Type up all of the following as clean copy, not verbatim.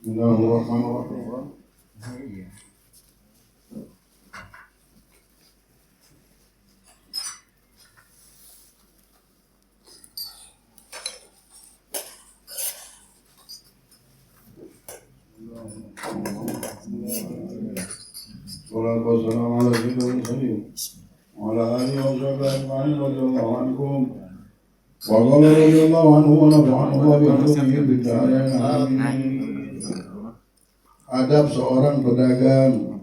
Bismillahirrahmanirrahim. Wassalamualaikum warahmatullahi wabarakatuh. Wa ala alihi wa sahbihi ajma'in radhiyallahu anhum. Wa qala radhiyallahu anhu wa nafa'ana Allah bi ulumihim fid dharain amin. Adab seorang pedagang.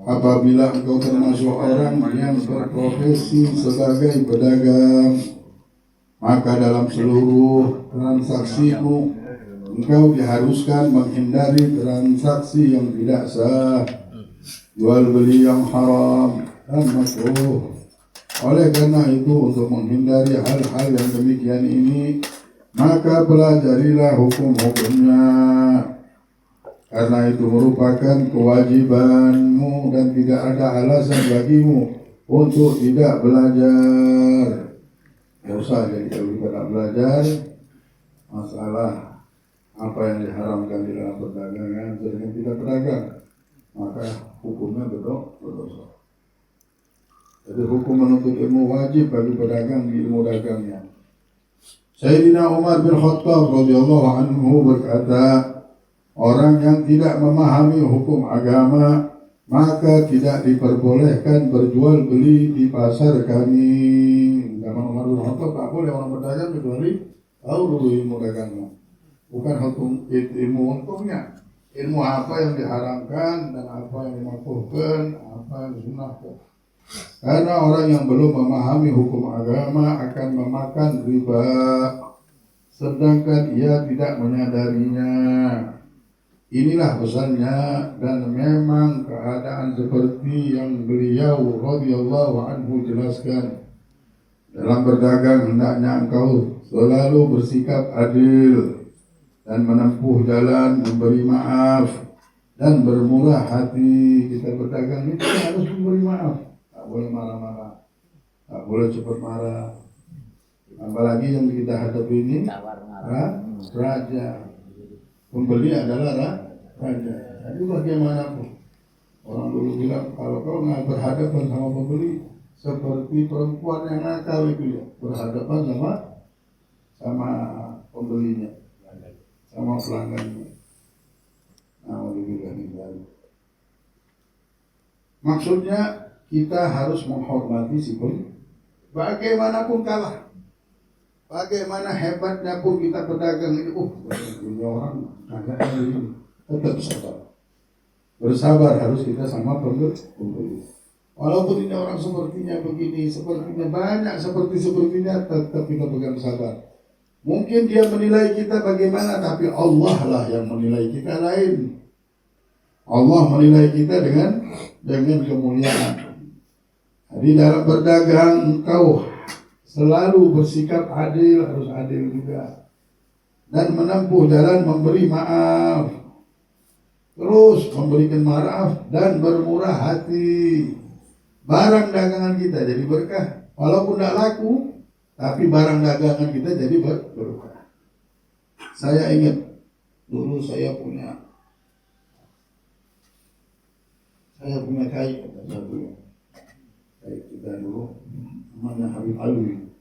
Apabila engkau termasuk orang yang berprofesi sebagai pedagang, maka dalam seluruh transaksimu engkau diharuskan menghindari transaksi yang tidak sah, jual beli yang haram dan makruh. Oleh karena itu, untuk menghindari hal-hal yang demikian ini, maka pelajarilah hukum-hukumnya. Karena itu merupakan kewajibanmu dan tidak ada alasan bagimu untuk tidak belajar. Tidak usah jadi kalau kita tidak belajar, masalah apa yang diharamkan di dalam perdagangan, sedangkan tidak pedagang, maka hukumnya berdosa. Jadi hukum menuntut ilmu wajib bagi pedagang di ilmu dagangnya. Sayyidina Umar bin Khattab radhiyallahu anhu berkata, orang yang tidak memahami hukum agama, maka tidak diperbolehkan berjual beli di pasar kami. Zaman Umar bin Khattab tak boleh orang berdagang kecuali tahu dulu ilmu dagangnya. Bukan hukum ilmu untungnya, ilmu apa yang diharamkan dan apa yang dimakruhkan, apa yang disunahkan. Karena orang yang belum memahami hukum agama akan memakan riba, sedangkan ia tidak menyadarinya. Inilah pesannya, dan memang keadaan seperti yang beliau radhiyallahu anhu jelaskan. Dalam berdagang hendaknya engkau selalu bersikap adil dan menempuh jalan memberi maaf dan bermurah hati. Kita berdagang itu harus memberi maaf, tak boleh marah-marah, tak boleh cepat marah. Apalagi yang kita hadapi ini raja, pembeli adalah raja. Jadi bagaimanapun orang dulu bilang, kalau kau nggak berhadapan sama pembeli seperti perempuan yang nakal itu ya, berhadapan sama pembelinya, sama pelanggannya. Maksudnya kita harus menghormati si pembeli. Bagaimanapun kalah, bagaimana hebatnya pun kita pedagang ini, punya orang agak ini, tetap sabar. Bersabar harus kita sama pembeli. Walaupun ini orang sepertinya begini, sepertinya banyak sepertinya, tetap kita pegang sabar. Mungkin dia menilai kita bagaimana, tapi Allah lah yang menilai kita lain. Allah menilai kita dengan kemuliaan. Jadi dalam berdagang engkau selalu bersikap adil, harus adil juga. Dan menempuh jalan memberi maaf. Terus memberikan maaf dan bermurah hati. Barang dagangan kita jadi berkah. Walaupun tidak laku, tapi barang dagangan kita jadi berkah. Saya ingat dulu saya punya kayu kayu kita dulu namanya Habib Alwi.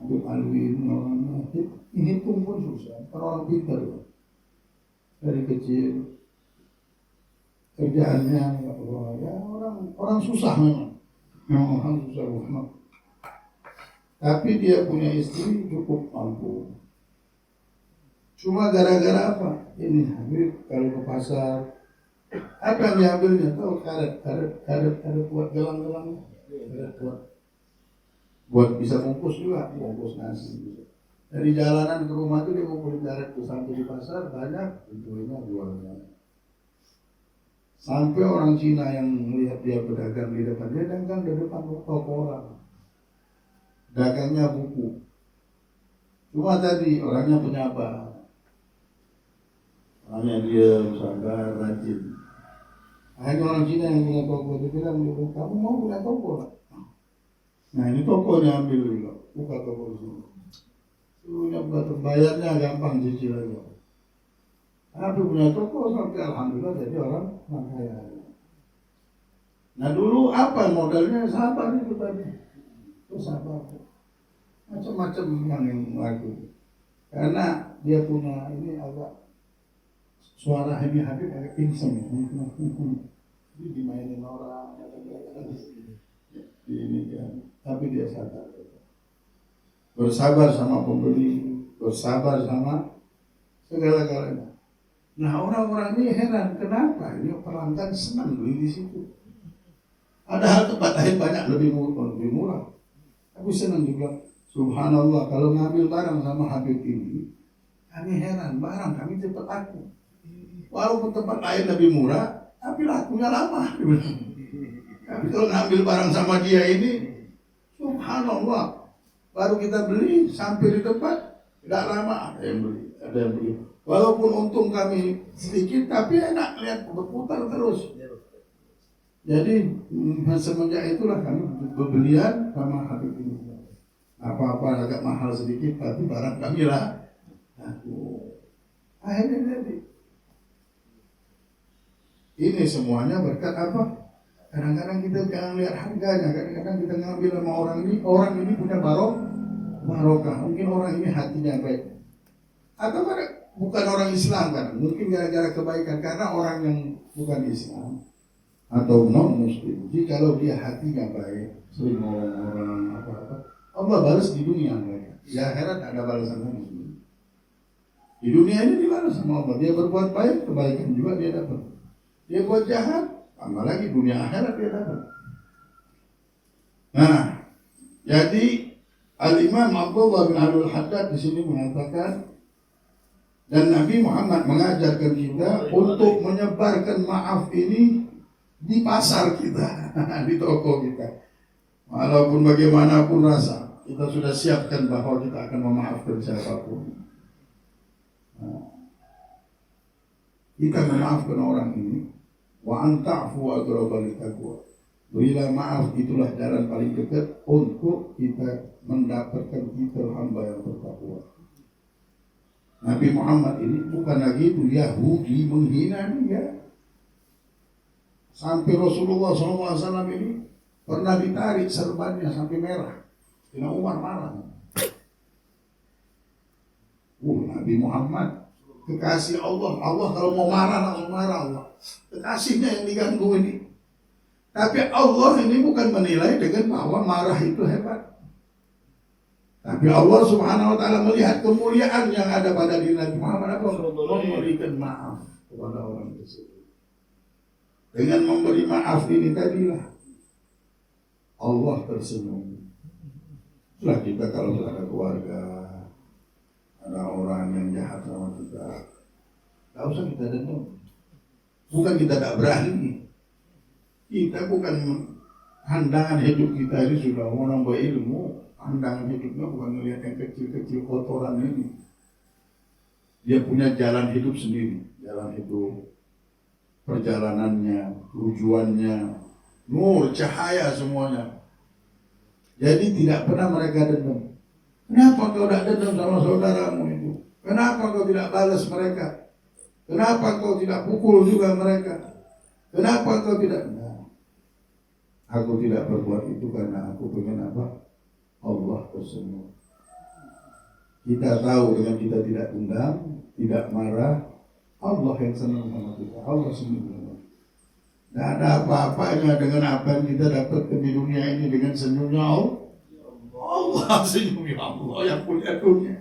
Habib Alwi ini orangnya hitung pun susah, orang pintar dari kecil. Kerjaannya ya orang susah memang orang susah banget. Tapi dia punya istri cukup mampu. Cuma gara-gara apa? Ini Habib kalau ke pasar, apa yang diambilnya? Tahu karet buat gelang-gelang, buat bisa bungkus juga, bungkus nasi. Dari jalanan ke rumah itu dia ngumpulin karet tuh, sampai di pasar banyak, tentunya jualnya. Sampai orang Cina yang melihat dia berdagang di depan, dia dagang di depan toko orang, dagangnya buku. Cuma tadi orangnya penyapa, orangnya dia sabar, rajin. Akhirnya orang Cina yang punya toko itu bilang, kamu mau punya toko lah? Nah ini tokonya ambil dulu, buka toko di sini. Dulunya buka, bayarnya gampang, cicil aja. Nabi punya toko sampai alhamdulillah jadi orang kaya. Nah dulu apa modalnya? Sabar itu tadi. Itu sabar. Macam-macam yang lagu. Karena dia punya ini agak suara Habib agak pingseng. Dia dimainin orang. Ini kan. Tapi dia sadar. Bersabar sama pembeli, bersabar sama segala-galanya. Nah orang-orang ini heran, kenapa ini pelanggan senang beli di situ? Padahal tempat lain banyak lebih murah. Aku senang juga, subhanallah kalau ngambil barang sama Habib ini, kami heran, barang kami cepat laku. Walaupun tempat lain lebih murah, tapi lakunya lama. Tapi kalau ngambil barang sama dia ini, subhanallah, baru kita beli sampai di tempat, tidak lama ada yang beli. Walaupun untung kami sedikit, tapi enak lihat berputar terus. Jadi semenjak itulah kami berbelian sama Habib ini. Apa-apa agak mahal sedikit, tapi barang kami lah. Akhirnya jadi. Ini semuanya berkat apa? Kadang-kadang kita jangan lihat harganya. Kadang-kadang kita ngambil sama orang ini punya barokah. Mungkin orang ini hatinya baik. Atau bukan orang Islam kan, mungkin gara-gara kebaikan karena orang yang bukan Islam atau non Muslim. Jadi kalau dia hatinya baik, sering orang apa-apa, Allah balas di dunia mereka. Di akhirat ada balasan lagi. Di dunia ini dibalas sama Allah. Dia berbuat baik, kebaikan juga dia dapat. Dia buat jahat, tambah lagi dunia akhirat dia dapat. Nah, jadi Al-Imam Abdullah bin Abdul Haddad di sini mengatakan. Dan Nabi Muhammad mengajarkan kita untuk menyebarkan maaf ini di pasar kita, di toko kita. Walaupun bagaimanapun rasa, kita sudah siapkan bahwa kita akan memaafkan siapapun. Nah, kita memaafkan orang ini. Wa anta'fu aqrabu littaqwa. Berilah maaf, itulah jalan paling dekat untuk kita mendapatkan titel hamba yang bertakwa. Nabi Muhammad ini bukan lagi itu Yahudi menghina dia. Sampai Rasulullah SAW ini pernah ditarik serbannya sampai merah. Kena Umar marah. Nabi Muhammad kekasih Allah. Allah kalau mau marah langsung marah Allah. Kekasihnya yang diganggu ini. Tapi Allah ini bukan menilai dengan bahwa marah itu hebat. Tapi Allah Subhanahu wa taala melihat kemuliaan yang ada pada diri Nabi Muhammad, memberikan maaf kepada orang tersebut. Dengan memberi maaf ini tadilah Allah tersenyum. Setelah kita kalau ada keluarga, ada orang yang jahat sama kita, tak usah kita dendam. Bukan kita tak berani. Kita bukan pandangan hidup kita ini sudah orang berilmu. Pandangan hidupnya bukan melihat yang kecil-kecil kotoran ini. Dia punya jalan hidup sendiri. Jalan hidup, perjalanannya, tujuannya, nur, cahaya semuanya. Jadi tidak pernah mereka dendam. Kenapa kau tidak dendam sama saudaramu itu? Kenapa kau tidak balas mereka? Kenapa kau tidak pukul juga mereka? Kenapa kau tidak? Nah, aku tidak berbuat itu karena aku pengen apa? Allah tersenyum. Kita tahu dengan kita tidak dendam, tidak marah, Allah yang senang sama kita. Allah senyum. Tidak ada apa-apanya dengan apa yang kita dapatkan di dunia ini dengan senyumnya Allah senyum ya Allah yang punya dunia.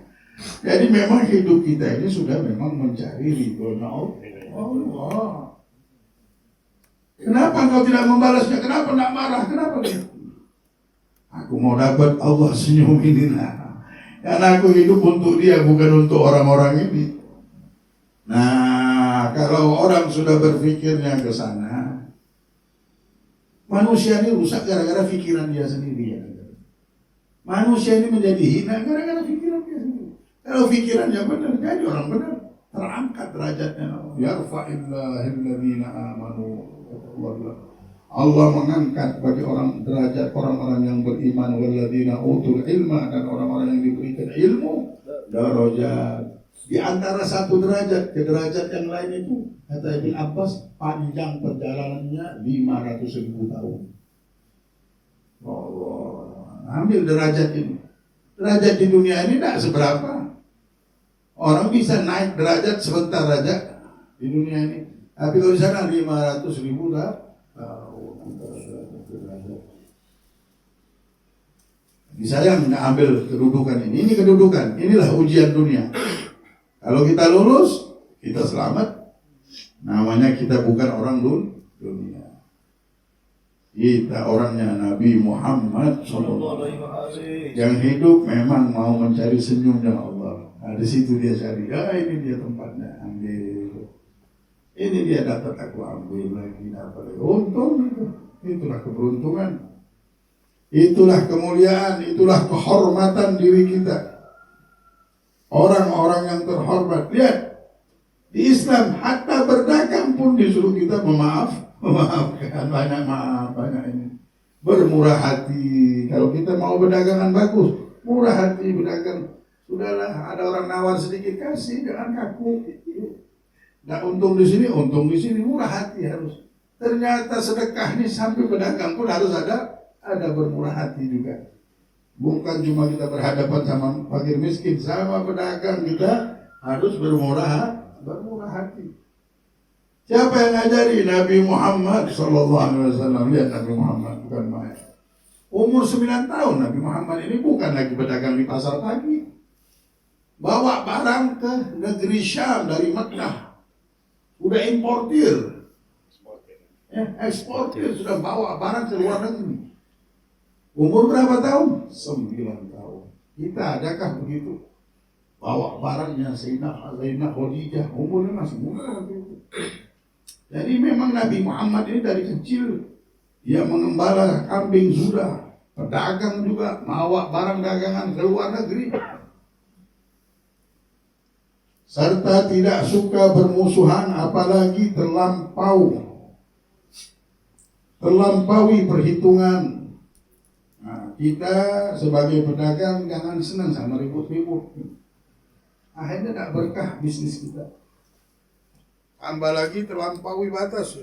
Jadi memang hidup kita ini sudah memang mencari ridhonya Allah. Kenapa kau tidak membalasnya? Kenapa tidak marah? Kenapa tidak? Aku mau dapat Allah senyum ini nah. Karena aku hidup untuk dia, bukan untuk orang-orang ini. Nah, kalau orang sudah berpikirnya ke sana, manusia ini rusak gara-gara pikiran dia sendiri. Manusia ini menjadi hina gara-gara pikiran dia sendiri. Kalau pikirannya benar, jadi orang benar, terangkat derajatnya. Yarfa'illahil ladzina amanu. Allah mengangkat bagi orang derajat orang-orang yang beriman, walladzina utul ilma, dan orang-orang yang diberikan ilmu darajat. Di antara satu derajat ke derajat yang lain itu, kata Ibn Abbas, panjang perjalanannya 500.000 tahun. Allah, ambil derajat ini. Derajat di dunia ini tidak seberapa. Orang bisa naik derajat sebentar aja di dunia ini. Tapi kalau di sana 500.000 tahun. Saya nggak ambil kedudukan ini. Ini kedudukan. Inilah ujian dunia. Kalau kita lulus, kita selamat. Namanya kita bukan orang dunia. Kita orangnya Nabi Muhammad SAW. Yang hidup memang mau mencari senyumnya Allah. Nah, di situ dia cari. Ini dia tempatnya. Ambil. Ini dia dapat, aku ambil lagi. Dapat. Untung itu. Itulah keberuntungan. Itulah kemuliaan. Itulah kehormatan diri kita. Orang-orang yang terhormat. Lihat, di Islam hatta berdagang pun disuruh kita memaafkan, banyak maaf, banyak ini. Bermurah hati. Kalau kita mau berdagangan bagus, murah hati berdagang. Sudahlah, ada orang nawar sedikit, kasih, jangan kaku. Nggak untung di sini, murah hati harus. Ternyata sedekah ini sampai berdagang pun harus ada bermurah hati juga. Bukan cuma kita berhadapan sama fakir miskin, sama pedagang kita harus bermurah hati. Siapa yang ngajari? Nabi Muhammad SAW. Lihat Nabi Muhammad, bukan main. Umur 9 tahun Nabi Muhammad ini bukan lagi pedagang di pasar pagi. Bawa barang ke negeri Syam dari Mekah. Udah importir. Eksportir, sudah bawa barang ke luar negeri. Umur berapa tahun? 9 tahun. Kita adakah begitu? Bawa barangnya Sayyidina Khadijah, umurnya masih muda begitu. Jadi memang Nabi Muhammad ini dari kecil dia mengembala kambing sudah, pedagang juga, bawa barang dagangan ke luar negeri. Serta tidak suka bermusuhan, apalagi terlampaui perhitungan. Kita sebagai pedagang jangan senang sama ribut-ribut. Akhirnya tidak berkah bisnis kita. Tambah lagi terlampaui batas.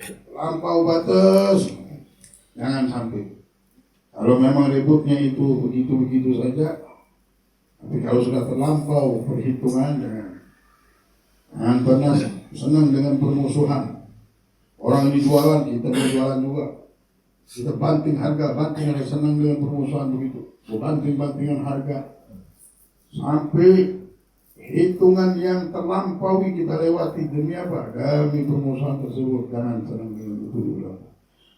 Terlampau batas, jangan sampai. Kalau memang ributnya itu begitu-begitu saja, tapi kalau sudah terlampau perhitungan, jangan pernah senang dengan permusuhan. Orang ini jualan, kita mau jualan juga. Kita banting harga, banting, ada senang dengan permusuhan begitu. Banting-bantingan harga. Sampai hitungan yang terlampaui kita lewati demi apa? Demi permusuhan tersebut. Jangan senang dengan itu.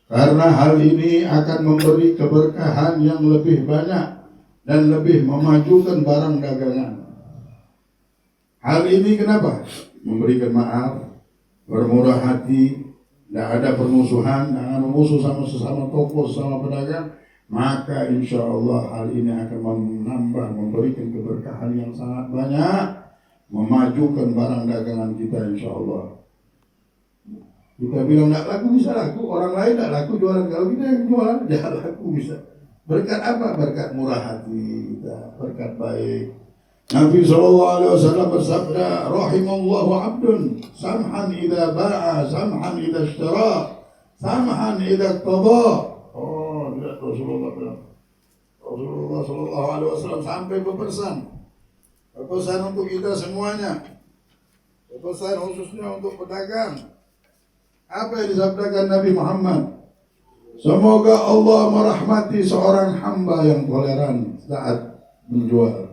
Karena hal ini akan memberi keberkahan yang lebih banyak dan lebih memajukan barang dagangan. Hal ini kenapa? Memberikan maaf, bermurah hati, tidak ada permusuhan, jangan memusuh sama sesama toko, sama pedagang, maka insya Allah hal ini akan menambah, memberikan keberkahan yang sangat banyak, memajukan barang dagangan kita insya Allah. Kita bilang tidak laku, bisa laku, orang lain tidak laku jualan, kalau kita yang jualan tidak laku bisa. Berkat apa? Berkat murah hati kita, berkat baik. Nabi SAW bersabda, rahimallahu abdun samhan idza ba'a, samhan idza ishtara, samhan idza qada. Oh, lihat Rasulullah SAW sampai berpesan untuk kita semuanya, berpesan khususnya untuk pedagang. Apa yang disabdakan Nabi Muhammad? Semoga Allah merahmati seorang hamba yang toleran saat menjual,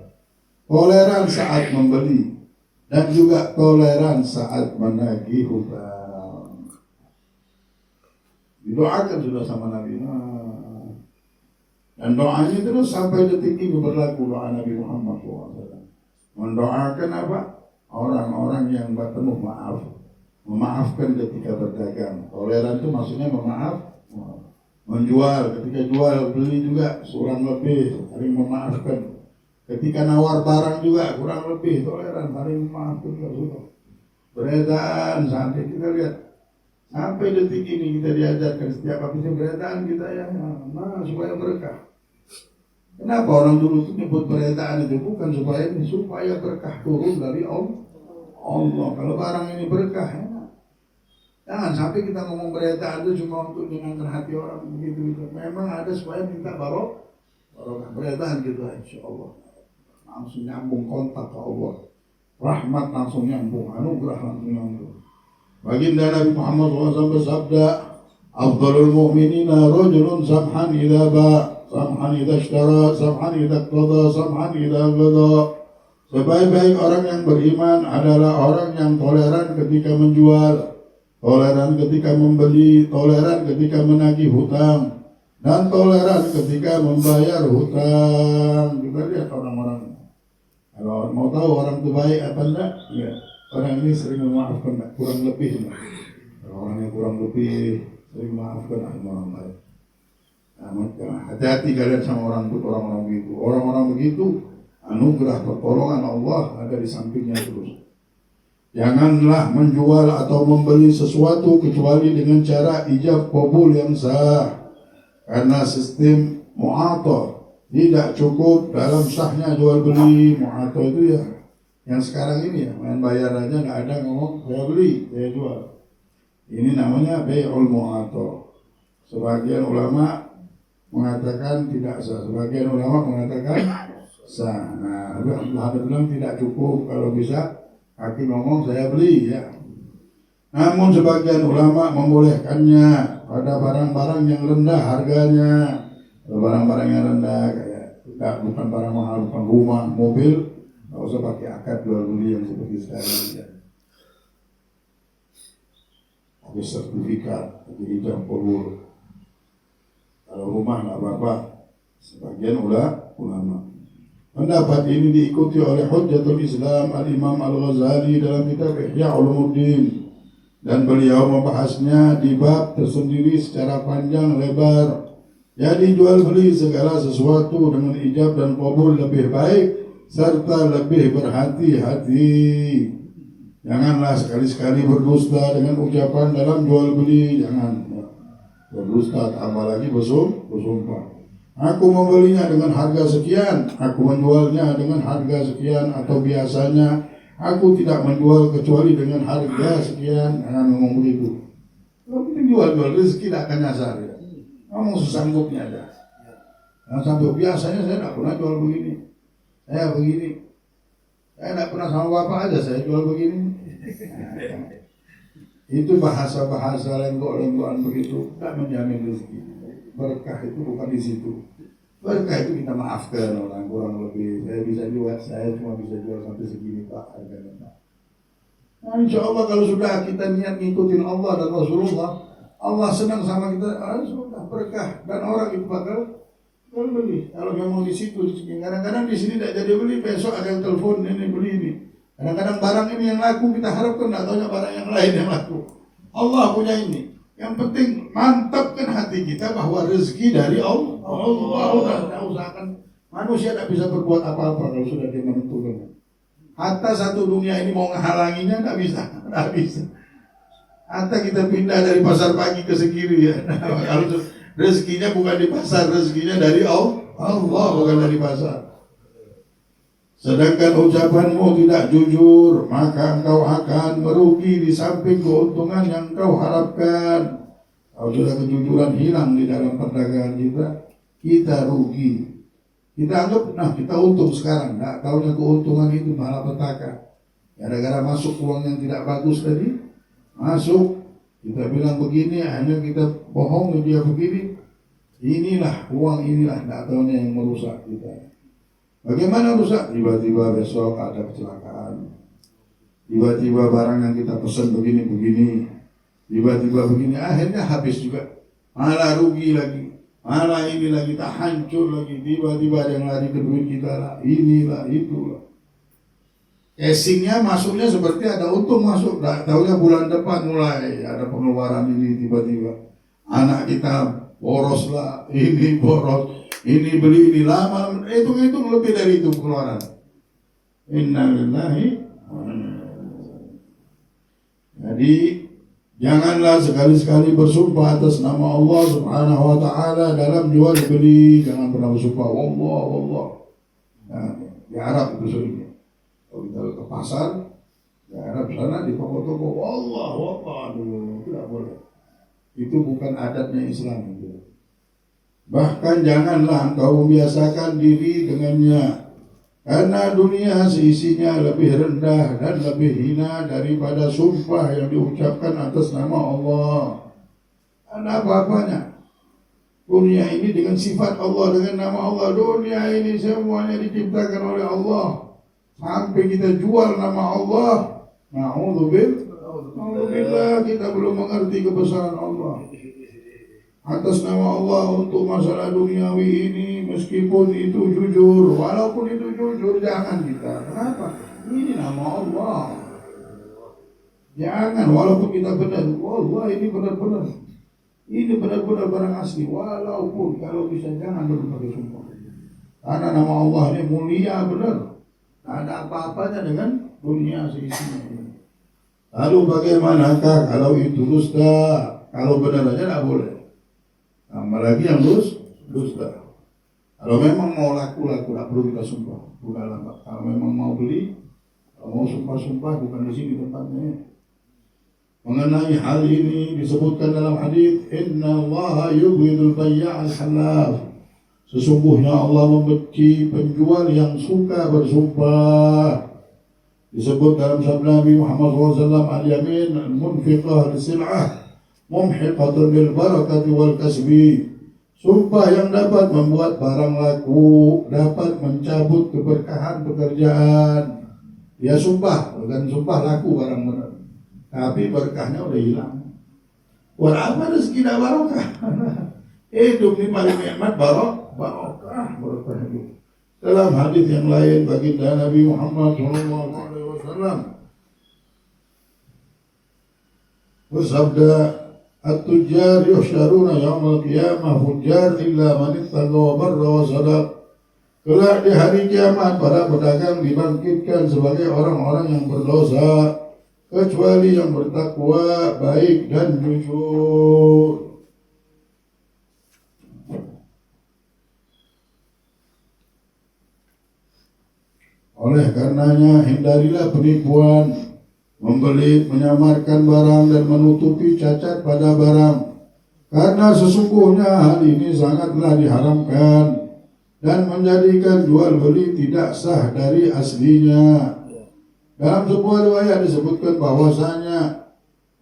toleran saat membeli, dan juga toleran saat menagih hutang. Didoakan sudah sama Nabi. Dan doanya terus sampai detik ini berlaku doa Nabi Muhammad SAW. Mendoakan apa? Orang-orang yang bertemu maaf, memaafkan ketika berdagang. Toleran itu maksudnya memaaf. Menjual, ketika jual beli juga kurang lebih saling memaafkan. Ketika nawar barang juga kurang lebih toleran, saling memaafkan juga sudah. Beredan sampai kita lihat sampai detik ini kita diajarkan setiap habisnya beredan kita ya, supaya berkah. Kenapa orang dulu itu nyebut beretaan itu? Bukan supaya berkah turun dari Allah. Kalau barang ini berkah, enak. Jangan sampai kita ngomong beretaan itu cuma untuk menyenangkan hati orang begitu. Memang ada supaya minta barokah beretaan gitu, insya Allah. Langsung nyambung kontak ke Allah. Rahmat langsung nyambung, anugerah langsung nyambung. Baginda Nabi Muhammad SAW bersabda, "Afdalul mu'minina rajulun samhan idza ba', samhan idza ishtara, samhan idza qada, samhan idza qada." Sebaik-baik orang yang beriman adalah orang yang toleran ketika menjual, toleran ketika membeli, toleran ketika menagih hutang, dan toleran ketika membayar hutang. Kita lihat orang-orang. Kalau mau tahu orang itu baik apa enggak, ya, orang ini sering memaafkan, kurang lebih. Orang yang kurang lebih sering memaafkan orang baik. Nah, hati-hati kalian sama orang-orang begitu. Orang-orang begitu, anugerah pertolongan Allah ada di sampingnya terus. Janganlah menjual atau membeli sesuatu kecuali dengan cara ijab qabul yang sah. Karena sistem mu'athah tidak cukup dalam sahnya jual beli. Mu'athah itu ya yang sekarang ini ya, main bayar aja nggak ada ngomong saya beli, saya jual. Ini namanya bai'ul mu'athah. Sebagian ulama mengatakan tidak sah, sebagian ulama mengatakan sah. Nah, Allah bilang tidak cukup, kalau bisa kaki ngomong saya beli ya. Namun sebagian ulama membolehkannya pada barang-barang yang rendah harganya. Barang-barang yang rendah kayak bukan barang mahal, bukan rumah, mobil, nggak usah pakai akad jual beli yang seperti sekarang ya. Ada sertifikat, ada ijab qabul. Kalau rumah nggak apa-apa. Sebagian ulama. Pendapat ini diikuti oleh Hujjatul Islam Al-Imam Al-Ghazali dalam kitab Ihya Ulumuddin, dan beliau membahasnya di bab tersendiri secara panjang lebar. Jadi jual beli segala sesuatu dengan ijab dan qabul lebih baik serta lebih berhati-hati. Janganlah sekali-sekali berdusta dengan ucapan dalam jual beli. Jangan berdusta, tambah lagi bersumpah. Aku membelinya dengan harga sekian, aku menjualnya dengan harga sekian, atau biasanya aku tidak menjual kecuali dengan harga sekian. Jangan ngomong begitu. Kalau kita jual rezeki tidak akan nyasar ya. Ngomong sesanggupnya aja. Jangan sampai biasanya saya tidak pernah jual begini. Saya begini. Saya tidak pernah sama bapak aja saya jual begini. Itu bahasa-bahasa lenggok-lenggokan begitu tidak menjamin rezeki. Berkah itu bukan di situ. Berkah itu kita maafkan orang kurang lebih. Saya cuma bisa jual sampai segini Pak harganya Pak. Nah, insya Allah kalau sudah kita niat ngikutin Allah dan Rasulullah, Allah senang sama kita. Sudah berkah dan orang itu bakal beli. Kalau memang di situ, kadang-kadang di sini tidak jadi beli, besok ada yang telepon ini beli ini. Kadang-kadang barang ini yang laku kita harapkan, tidak tahunya barang yang lain yang laku. Allah punya ini. Yang penting mantapkan hati kita bahwa rezeki dari Allah. Allah tidak usahakan. Manusia tidak bisa berbuat apa-apa kalau sudah dia menentukan. Hatta satu dunia ini mau menghalanginya tidak bisa. Hatta kita pindah dari pasar pagi ke sekiri ya. Nah, kalau rezekinya bukan di pasar, rezekinya dari Allah bukan dari pasar. Sedangkan ucapanmu tidak jujur, maka engkau akan merugi di samping keuntungan yang engkau harapkan. Kalau sudah kejujuran hilang di dalam perdagangan kita rugi. Kita anggap, kita untung sekarang. Nggak tahunya keuntungan itu malapetaka. Gara-gara masuk uang yang tidak bagus tadi, masuk, kita bilang begini, hanya kita bohong dia begini. Inilah uang inilah, nggak tahunya yang merusak kita. Bagaimana rusak? Tiba-tiba besok ada kecelakaan. Tiba-tiba barang yang kita pesan begini-begini. Tiba-tiba begini, akhirnya habis juga. Malah rugi lagi. Malah ini lagi tak hancur lagi. Tiba-tiba ada yang lari ke duit kita lah. Inilah, itulah. Casingnya masuknya seperti ada untung masuk. Tak tahunya bulan depan mulai ada pengeluaran ini tiba-tiba. Anak kita boros lah. Ini boros. Ini beli ini lama, hitung lebih dari itu pengeluaran. Innalillahi. Jadi Janganlah sekali-sekali bersumpah atas nama Allah Subhanahu wa taala dalam jual beli. Jangan pernah bersumpah wallah wallah. Nah, di Arab itu seringnya. Kalau kita ke pasar, di Arab sana di toko-toko wallah wallah dulu tidak boleh. Itu bukan adatnya Islam itu. Bahkan janganlah engkau membiasakan diri dengannya. Karena dunia seisinya lebih rendah dan lebih hina daripada sumpah yang diucapkan atas nama Allah. Ada apa-apanya? Dunia ini dengan sifat Allah, dengan nama Allah. Dunia ini semuanya diciptakan oleh Allah. Sampai kita jual nama Allah. Na'udzubillah, kita belum mengerti kebesaran Allah. Atas nama Allah untuk masalah duniawi ini, meskipun itu jujur, walaupun itu jujur, jangan kita. Kenapa? Ini nama Allah. Jangan, walaupun kita benar. Allah ini benar-benar. Ini benar-benar barang asli. Walaupun kalau bisa jangan berbagai sumpah. Karena nama Allah ini mulia benar. Tak ada apa-apanya dengan dunia seisinya. Lalu bagaimanakah kalau itu dusta? Kalau benar aja tak boleh. Apalagi yang dusta. Kalau memang mau laku-laku, tak perlu kita sumpah. Bukan lambat. Kalau memang mau beli, kalau mau sumpah-sumpah, bukan di sini tempatnya. Mengenai hal ini disebutkan dalam hadis, Inna Allah yubghidul bay'al halal. Sesungguhnya Allah membenci penjual yang suka bersumpah. Disebut dalam sabda Nabi Muhammad SAW, Al-Yamin al-munfiqah li-sil'ah mumhiqatun bil barakati wal kasbi. Sumpah yang dapat membuat barang laku, dapat mencabut keberkahan pekerjaan. Dia sumpah, bukan sumpah laku barang benar, tapi berkahnya udah hilang. Buat apa rezeki dah barokah? Hidup ini paling nikmat barokah hidup. Dalam hadis yang lain baginda Nabi Muhammad SAW bersabda, At-tujjar yuhsyaruna yawmal qiyamah fujjar illa man ittaqa wa barra wa sadaq. Kelak di hari kiamat para pedagang dibangkitkan sebagai orang-orang yang berdosa kecuali yang bertakwa, baik dan jujur. Oleh karenanya hindarilah penipuan, membeli, menyamarkan barang dan menutupi cacat pada barang. Karena sesungguhnya hal ini sangatlah diharamkan dan menjadikan jual beli tidak sah dari aslinya. Dalam sebuah riwayat disebutkan bahwasanya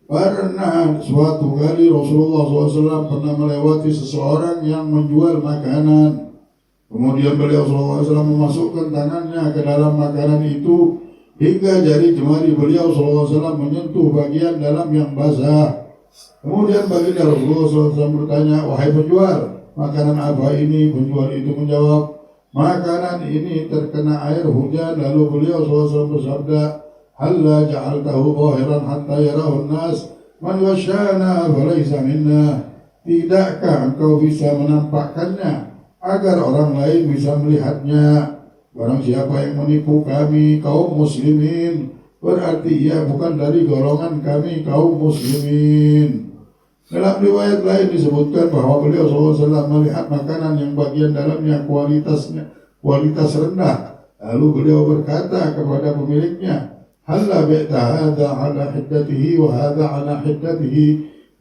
pernah suatu kali Rasulullah SAW pernah melewati seseorang yang menjual makanan. Kemudian beliau SAW memasukkan tangannya ke dalam makanan itu hingga jari jemari beliau SAW menyentuh bagian dalam yang basah. Kemudian baginda Rasulullah SAW bertanya, wahai penjual, makanan apa ini? Penjual itu menjawab, makanan ini terkena air hujan. Lalu beliau SAW bersabda, halla ja'altahu zahiran hatta yarahun nas man wasyana falaysa minna. Tidakkah engkau bisa menampakkannya agar orang lain bisa melihatnya? Barang siapa yang menipu kami kaum muslimin, berarti ia bukan dari golongan kami kaum muslimin. Dalam riwayat lain disebutkan bahwa beliau SAW melihat makanan yang bagian dalamnya kualitas rendah. Lalu beliau berkata kepada pemiliknya, halla bi'ta hadha ala hiddatihi wa hadha ala hiddatihi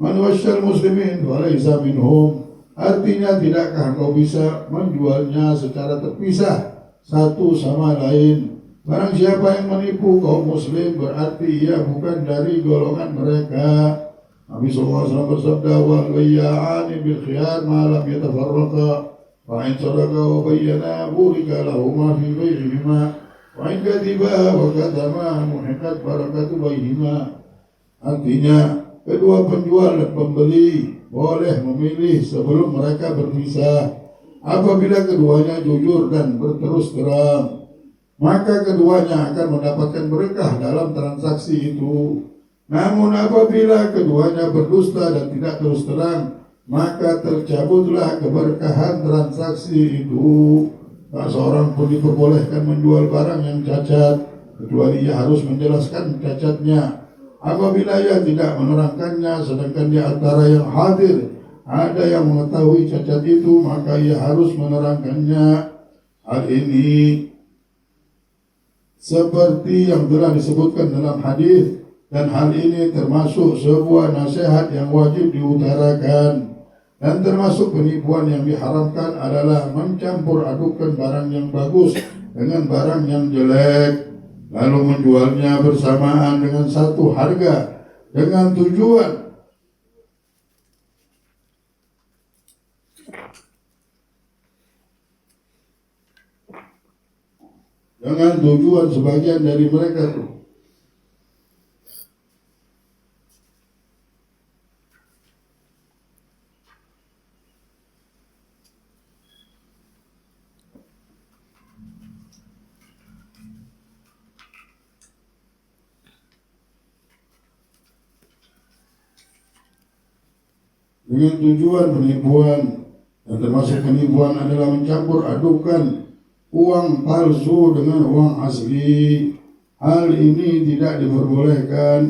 man wasyal muslimin walaysa minhum. Artinya, tidakkah engkau bisa menjualnya secara terpisah satu sama lain? Barang siapa yang menipu kaum muslim, berarti ia bukan dari golongan mereka. Nabi SAW bersabda, wal bayya'ani bil khiyar ma lam yatafarraqa wa in sadaqa wa bayyana burika lahuma fi bay'ihima wa in kadiba wa katama muhiqat barakatu bayhima. Artinya, kedua penjual dan pembeli boleh memilih sebelum mereka berpisah. Apabila keduanya jujur dan berterus terang, maka keduanya akan mendapatkan berkah dalam transaksi itu. Namun apabila keduanya berdusta dan tidak terus terang, maka tercabutlah keberkahan transaksi itu. Tak seorang pun diperbolehkan menjual barang yang cacat, kecuali ia harus menjelaskan cacatnya. Apabila ia tidak menerangkannya, sedangkan di antara yang hadir ada yang mengetahui cacat itu, maka ia harus menerangkannya. Hal ini seperti yang telah disebutkan dalam hadis, dan hal ini termasuk sebuah nasihat yang wajib diutarakan. Dan termasuk penipuan yang diharamkan adalah mencampur adukan barang yang bagus dengan barang yang jelek, lalu menjualnya bersamaan dengan satu harga dengan tujuan sebagian dari mereka itu dengan tujuan penipuan. Dan termasuk penipuan adalah mencampur adukan uang palsu dengan uang asli. Hal ini tidak diperbolehkan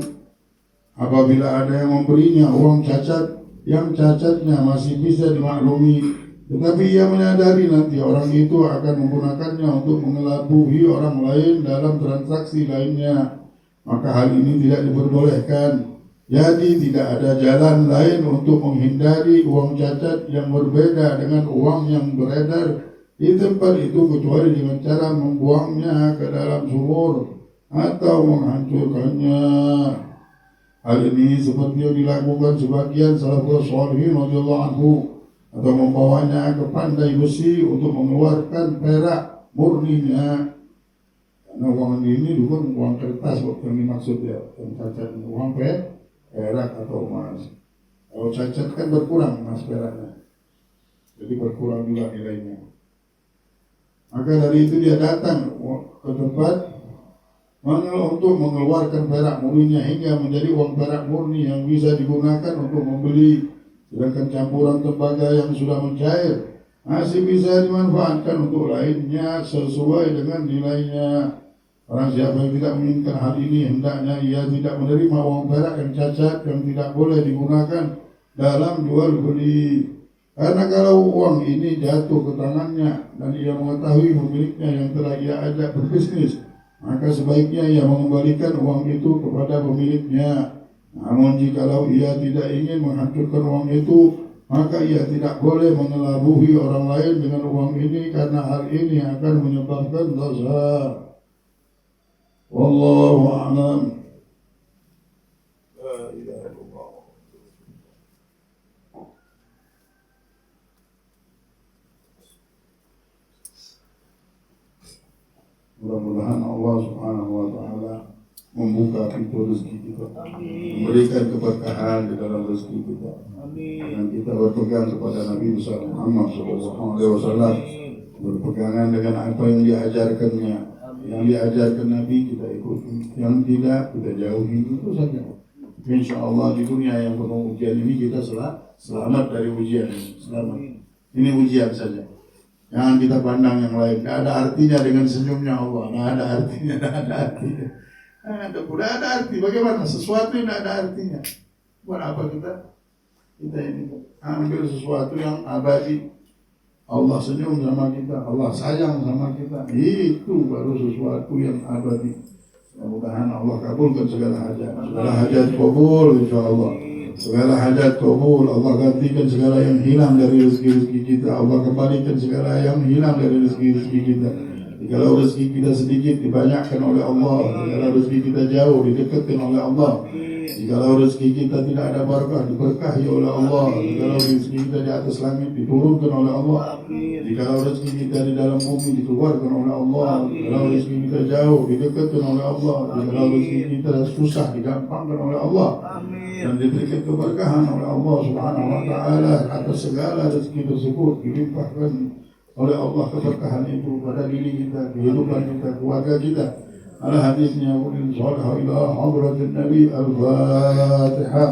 apabila ada yang memberinya uang cacat yang cacatnya masih bisa dimaklumi, tetapi ia menyadari nanti orang itu akan menggunakannya untuk mengelabui orang lain dalam transaksi lainnya, maka hal ini tidak diperbolehkan. Jadi tidak ada jalan lain untuk menghindari uang cacat yang berbeda dengan uang yang beredar di tempat itu kecuali dengan cara membuangnya ke dalam sumur atau menghancurkannya. Hal ini seperti yang dilakukan sebagian salafus shalihin radhiyallahu anhu, atau membawanya ke pandai besi untuk mengeluarkan perak murninya. Karena uang ini bukan uang kertas yang dimaksud ya, yang cacat uang perak atau emas. Kalau cacat kan berkurang emas peraknya, jadi berkurang juga nilainya. Maka dari itu dia datang ke tempat untuk mengeluarkan perak murninya hingga menjadi uang perak murni yang bisa digunakan untuk membeli. Sedangkan campuran tembaga yang sudah mencair masih bisa dimanfaatkan untuk lainnya sesuai dengan nilainya. Orang siapa yang tidak menginginkan hal ini, hendaknya ia tidak menerima uang perak yang cacat yang tidak boleh digunakan dalam jual beli. Karena kalau uang ini jatuh ke tangannya dan ia mengetahui pemiliknya yang telah ia ajak berbisnis, maka sebaiknya ia mengembalikan uang itu kepada pemiliknya. Namun jikalau ia tidak ingin menghancurkan uang itu, maka ia tidak boleh mengelabui orang lain dengan uang ini, karena hal ini akan menyebabkan dosa. Wallahu a'lam. La ilaha illallah. Mudah-mudahan Allah Subhanahu wa taala membuka pintu rezeki kita, memberikan keberkahan di dalam rezeki kita, dan kita berpegang kepada Nabi besar Muhammad SAW, berpegangan dengan apa yang diajarkannya. Yang diajarkan Nabi kita ikuti, yang tidak kita jauhi, itu saja. Insya Allah di dunia yang penuh ujian ini kita selamat dari ujian ini. Selamat. Ini ujian saja. Jangan kita pandang yang lain. Tidak ada artinya dengan senyumnya Allah. Tidak ada artinya. Tidak ada arti. Bagaimana? Sesuatu yang tidak ada artinya. Buat apa kita ini ambil sesuatu yang abadi? Allah senyum sama kita, Allah sayang sama kita. Itu baru sesuatu yang abadi. Mudah-mudahan Allah kabulkan segala hajat. Segala hajat kabul insyaAllah. Segala hajat kabul. Allah gantikan segala yang hilang dari rezeki-rezeki kita. Allah kembalikan segala yang hilang dari rezeki-rezeki kita. Jikalau rezeki kita sedikit dibanyakkan oleh Allah. Jikalau rezeki kita jauh didekatkan oleh Allah. Jikalau rezeki kita tidak ada barakah, diberkahi oleh Allah. Jikalau rezeki kita di atas langit, diturunkan oleh Allah. Jikalau rezeki kita di dalam bumi, dikeluarkan oleh Allah. Jikalau rezeki kita jauh, didekatkan oleh Allah. Jikalau rezeki kita susah, digampangkan oleh Allah. Dan diberikan keberkahan oleh Allah Subhanahu wa ta'ala atas segala rezeki tersebut, dilimpahkan oleh Allah keberkahan itu pada diri kita, kehidupan kita, keluarga kita. على حديثنا وإن صالح إلى حضرة النبي الفاتحة.